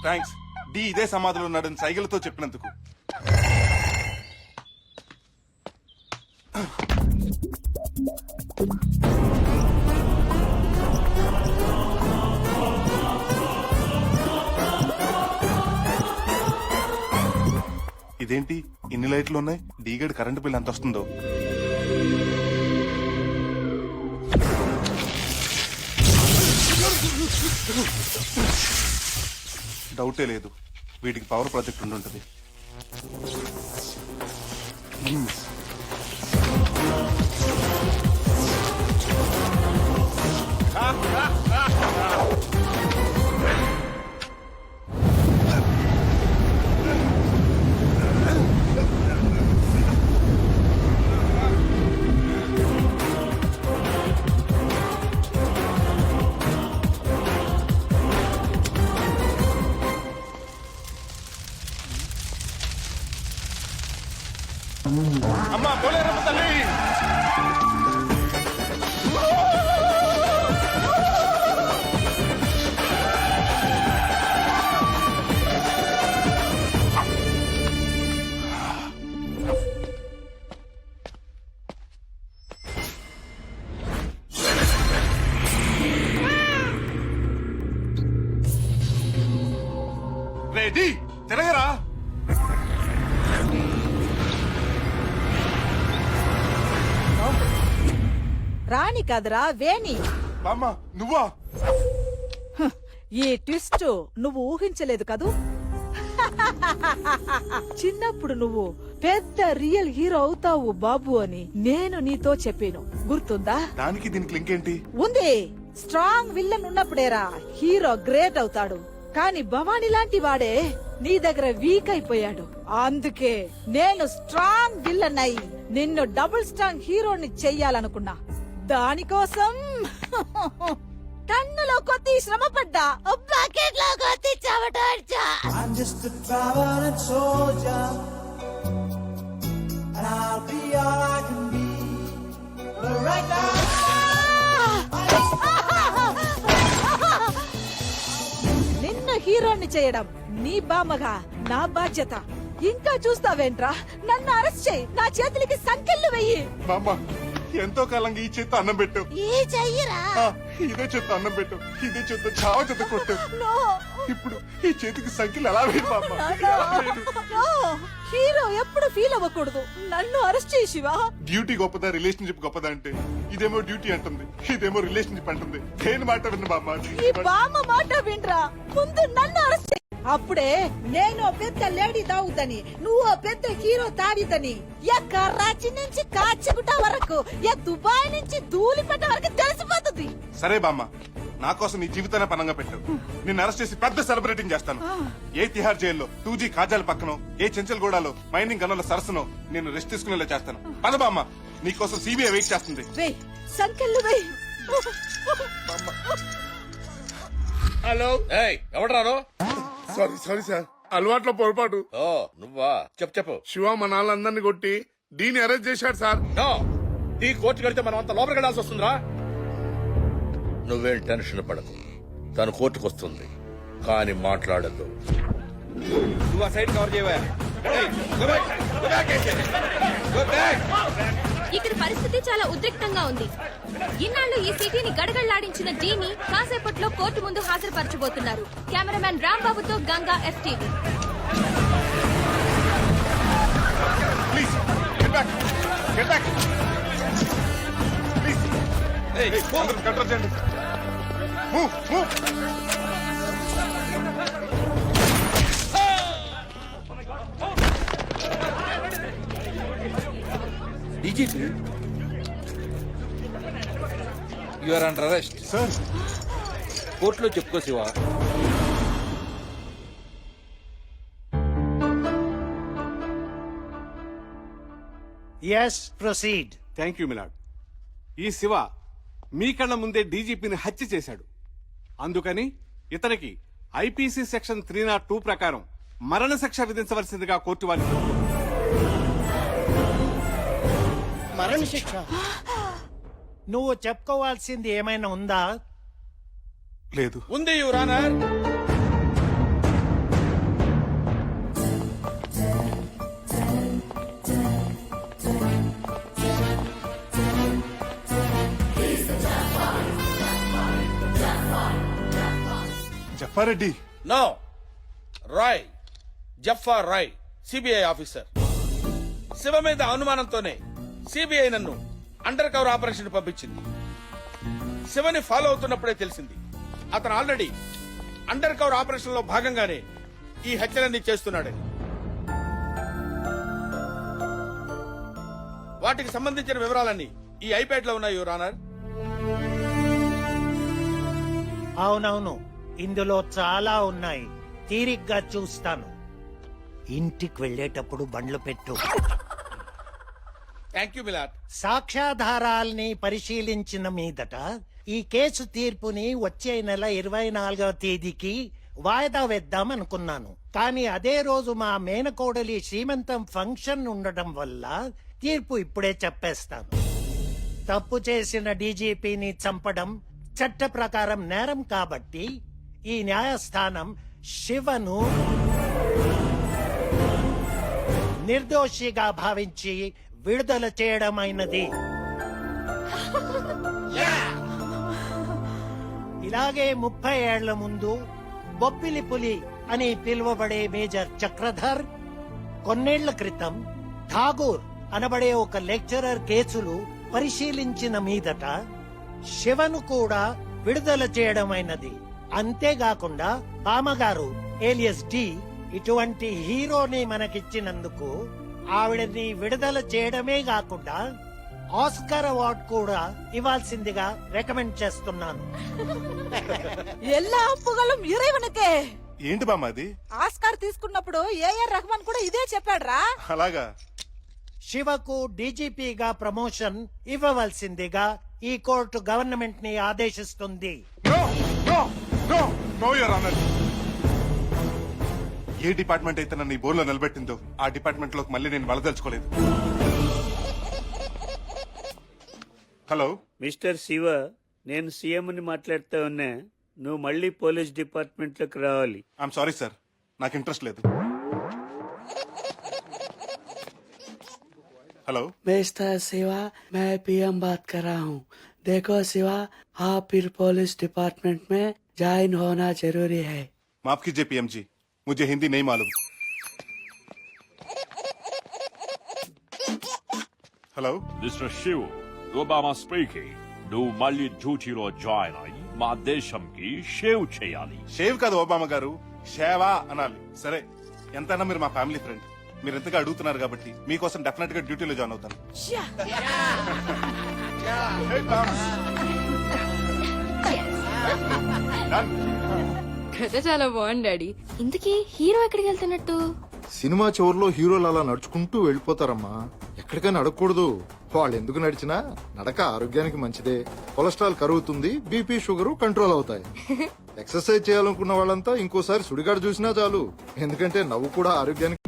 Thanks D ఇదే సమాధిలో ఉన్నాడని సైగలతో చెప్పినందుకు. ఇదేంటి ఇన్ని లైట్లు ఉన్నాయి? డీగడ్ కరెంటు బిల్ ఎంత వస్తుందో. డౌటే లేదు, వీటికి పవర్ ప్రాజెక్ట్ ఉండుంటది. అమ్మా పోలేరమ్మ తల్లి. రెడీ తిరగరా. రాణి కదరా వేణి. బామ్మ నువ్వా? ఈ ట్విస్ట్ నువ్వు ఊహించలేదు కదూ. చిన్నప్పుడు నువ్వు పెద్ద రియల్ హీరో అవుతావు బాబు అని నేను నీతో చెప్పాను, గుర్తుందా? దానికి దీనికి లింక్ ఏంటి? ఉంది. స్ట్రాంగ్ విల్లన్ ఉన్నప్పుడేరా హీరో గ్రేట్ అవుతాడు. కానీ భవానీ లాంటి వాడే నీ దగ్గర వీక్ అయిపోయాడు. అందుకే నేను స్ట్రాంగ్ విల్లన్ అయి నిన్ను డబుల్ స్ట్రాంగ్ హీరోని చెయ్యాలనుకున్నా. దానికోసం టన్నులో కొద్ది శ్రమ పడ్డా, బకెట్ లో కొద్ది చెమటోడ్చా. I'm just a traveling soldier, and I'll be all I can be. But right now, నిన్ను హీరోని చేయడం నీ బామ్మగా నా బాధ్యత. ఇంకా చూస్తావేంట్రా? నన్ను అరెస్ట్ చేయి, నా చేతులకి సంకెళ్ళు వెయ్యి. బామ్మ ఎంతో కాలంగా ఈ చేత్తో అన్నం పెట్టు. ఈ చెయ్యరా. ఇదే చేత్తో అన్నం పెట్టు, ఇదే చేత్తో చావ చేత కొట్టు. ఇప్పుడు ఈ చేతికి సంఖ్యలు ఎలా వేరు బామ్మ? హీరో ఎప్పుడు ఫీల్ అవ్వకూడదు. నన్ను అరెస్ట్ చేయి శివా. డ్యూటీ గొప్పదా రిలేషన్షిప్ గొప్పదా అంటే ఇదేమో డ్యూటీ అంటుంది, ఇదేమో రిలేషన్షిప్ అంటుంది. దేని మాట విన్న బామ్మ? ఈ బామ్మ మాట వినరా. ముందు నన్ను అరెస్ట్ చేయి. అప్పుడే నేను పెద్ద లేడీ దావుదని, నువ్వు పెద్ద హీరో తాడిదని. కర్రాచి నుంచి కాచిగుట్ట వరకు, దుబాయ్ నుంచి ధూళిపేట వరకు తెలిసిపోతుంది. సరే బామ్మ, నా కోసం నీ జీవితాన్ని పనంగా పెట్టు. నిన్ను అరెస్ట్ చేసి పెద్ద సెలబ్రేటింగ్ చేస్తాను. ఏ తిహార్ జైల్లో 2G కాజాల పక్కనో, ఏ చెంచల్గూడలో మైనింగ్ గనుల సరస్సునో నేను రెస్ట్ తీసుకునేలా చేస్తాను. పద బామ్మ, నీకోసం సిబిఐ వెయిట్ చేస్తుంది. సంకెళ్ళు వెయ్యి. హలో, ఎవడరాను? సారీ సారీ సార్, అలవాట్లో పొరపాటు. ఓ నువ్వా? చెప్పు. శివ మా నాన్నలందరినీ కొట్టి డీని అరెస్ట్ చేశాడు సార్. నో, ఈ కోర్టు కడితే మనం అంత లోపలికి వెళ్ళాల్సి వస్తుందిరా. నువ్వేం టెన్షన్ పడకు, తను కోర్టుకు వస్తుంది కానీ మాట్లాడద్దు. నువ్వు ఆ సైడ్ కవర్ చేయవా? ఇక్కడ పరిస్థితి చాలా ఉద్రిక్తంగా ఉంది. ఇన్నాళ్లు ఈ సిటీని గడగడలాడించిన డీని కాసేపట్లో కోర్టు ముందు హాజరుపరచబోతున్నారు. కెమెరామెన్ రాంబాబుతో Ganga FTV. Please get back, get back please. Control చేయండి. Move move. DGP, you are under arrest. Sir కోర్టులో చెప్పుకో Shiva. Yes, proceed. Thank you milord. ఈ శివ మీ కళ్ళ ముందే డీజీపీని హత్య చేశాడు. అందుకని ఇతనికి IPC సెక్షన్ 302 ప్రకారం మరణశిక్ష విధించవలసిందిగా కోర్టు వారికి. మరణ శిక్ష? నువ్వు చెప్పుకోవాల్సింది ఏమైనా ఉందా? లేదు. ఉంది your honour. Appareddy no Roy జఫా రాయ్ సిబిఐ ఆఫీసర్. శివ మీద అనుమానంతోనే సిబిఐ నన్ను అండర్ కవర్ ఆపరేషన్ పంపించింది. శివని ఫాలో అవుతున్నప్పుడే తెలిసింది అతను ఆల్రెడీ అండర్ కవర్ ఆపరేషన్ లో భాగంగానే ఈ హత్యలన్నీ చేస్తున్నాడని. వాటికి సంబంధించిన వివరాలన్నీ ఈ ఐప్యాడ్ లో ఉన్నాయి యువర్ ఆనర్. అవునవును, ఇందులో చాలా ఉన్నాయి. తీరిగ్గా చూస్తాను. ఇంటికి వెళ్ళేటప్పుడు బండ్లు పెట్టు. Thank you మిలాట్. సాక్ష్యాధారాల్ని పరిశీలించిన మీదట ఈ కేసు తీర్పుని వచ్చే నెల 24వ తేదీకి వాయిదా వేద్దాం అనుకున్నాను. కానీ అదే రోజు మా మేనకోడలి శ్రీమంతం ఫంక్షన్ ఉండడం వల్ల తీర్పు ఇప్పుడే చెప్పేస్తాను. తప్పు చేసిన డీజీపీని చంపడం చట్ట ప్రకారం నేరం కాబట్టి ఈ న్యాయస్థానం శివను నిర్దోషిగా భావించి విడుదల చేయడమైనది. ఇలాగే 30 ఏళ్ల ముందు బొప్పిలి పులి అని పిలువబడే మేజర్ చక్రధర్, కొన్నేళ్ల క్రితం ఠాగూర్ అనబడే ఒక లెక్చరర్ కేసులు పరిశీలించిన మీదట శివను కూడా విడుదల చేయడమైనది. అంతేకాకుండా బామగారు ఏలియస్ డి ఇటువంటి హీరోని మనకిచ్చినందుకు ఆవిడని విడుదల చేయడమే కాకుండా ఆస్కార్ అవార్డ్ కూడా ఇవ్వాల్సిందిగా రికమెండ్ చేస్తున్నాను. எல்லா అప్పుగలం ఇరేవనకే. ఏంటి బామ్మ అది? ఆస్కార్ తీసుకున్నప్పుడు ఏఆర్ రెహమాన్ కూడా ఇదే చెప్పాడురా. అలాగా? శివకు డీజీపీగా ప్రమోషన్ ఇవ్వవలసిందిగా ఈ కోర్టు గవర్నమెంట్ ని ఆదేశిస్తుంది. No no no no your honour. ఏ డిపార్ట్మెంట్ అయితే నన్ను ఈ బోర్లో నిలబెట్టిందో ఆ డిపార్ట్మెంట్ లోకి మళ్ళీ నేను వలదలుచుకోలేదు. హలో మిస్టర్ శివ, నేను సీఎంని మాట్లాడుతూ ఉన్నా. నువ్వు మళ్ళీ పోలీస్ డిపార్ట్మెంట్ లోకి రావాలి. ఐఎమ్ సారీ సార్, నాకు ఇంట్రెస్ట్ లేదు. हेलो मिस्टर शिवा, मैं पीएम बात कर रहा हूँ. देखो शिवा, आप फिर पुलिस डिपार्टमेंट में ज्वाइन होना जरूरी है. माफ कीजिए पीएम जी, मुझे हिंदी नहीं मालूम. Hello mister Shiv, Obama speaking. నువ్వు మళ్ళీ డ్యూటీలో జాయిన్ అయ్యి మా దేశంకి షేవ్ చేయాలి. షేవ్ కాదు ఓబామా గారు, షేవా అనాలి. సరే, ఎంతైనా మీరు మా ఫ్యామిలీ ఫ్రెండ్. మీరు ఎంతగా అడుగుతున్నారు కాబట్టి మీకోసం డెఫినెట్ గా డ్యూటీలో జాయిన్ అవుతాను. Done. కథ చాలా బాగుంది డాడీ. ఇంతకీ హీరో ఎక్కడికి వెళ్తున్నట్టు? సినిమా చివరిలో హీరోలు అలా నడుచుకుంటూ వెళ్ళిపోతారమ్మా. ఎక్కడికైనా అడగకూడదు. వాళ్ళు ఎందుకు నడిచినా నడక ఆరోగ్యానికి మంచిదే. కొలెస్ట్రాల్ కరుగుతుంది, బీపీ షుగర్ కంట్రోల్ అవుతాయి. ఎక్సర్సైజ్ చేయాలనుకున్న వాళ్ళంతా ఇంకోసారి సుడిగాడు చూసినా చాలు. ఎందుకంటే నవ్వు కూడా ఆరోగ్యానికి